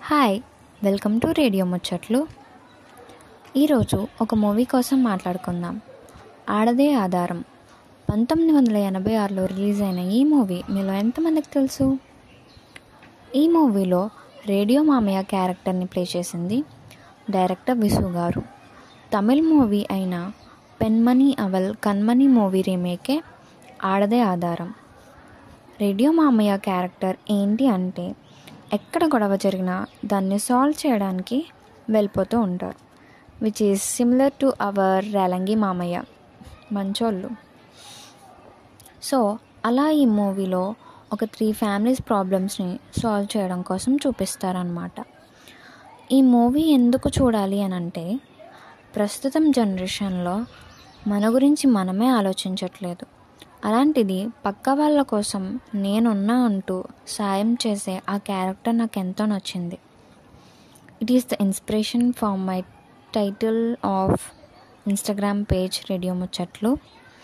Hi, welcome to radio ముచ్చట్లు. ఈరోజు ఒక మూవీ కోసం మాట్లాడుకుందాం. ఆడదే ఆధారం. 1986లో రిలీజ్ అయిన ఈ మూవీ మీలో ఎంతమందికి తెలుసు? ఈ మూవీలో రేడియో మామయ్య క్యారెక్టర్ని ప్లే చేసింది డైరెక్టర్ విసు గారు. తమిళ్ మూవీ అయిన పెన్మణి అవల్ కన్మణి మూవీ రీమేకే ఆడదే ఆధారం. రేడియో మామయ్య క్యారెక్టర్ ఏంటి అంటే, ఎక్కడ గొడవ జరిగినా దాన్ని సాల్వ్ చేయడానికి వెళ్ళిపోతూ ఉంటారు, which is similar to our Relangi మామయ్య, మంచోళ్ళు. సో అలా ఈ మూవీలో ఒక 3 ఫ్యామిలీస్ ప్రాబ్లమ్స్ని సాల్వ్ చేయడం కోసం చూపిస్తారనమాట. ఈ మూవీ ఎందుకు చూడాలి అని అంటే, ప్రస్తుతం జనరేషన్లో మన గురించి మనమే ఆలోచించట్లేదు. అలాంటిది పక్క వాళ్ళ కోసం నేనున్నా అంటూ సాయం చేసే ఆ క్యారెక్టర్ నాకు ఎంతో నచ్చింది. It is the inspiration for my title of Instagram page radio ముచ్చట్లు.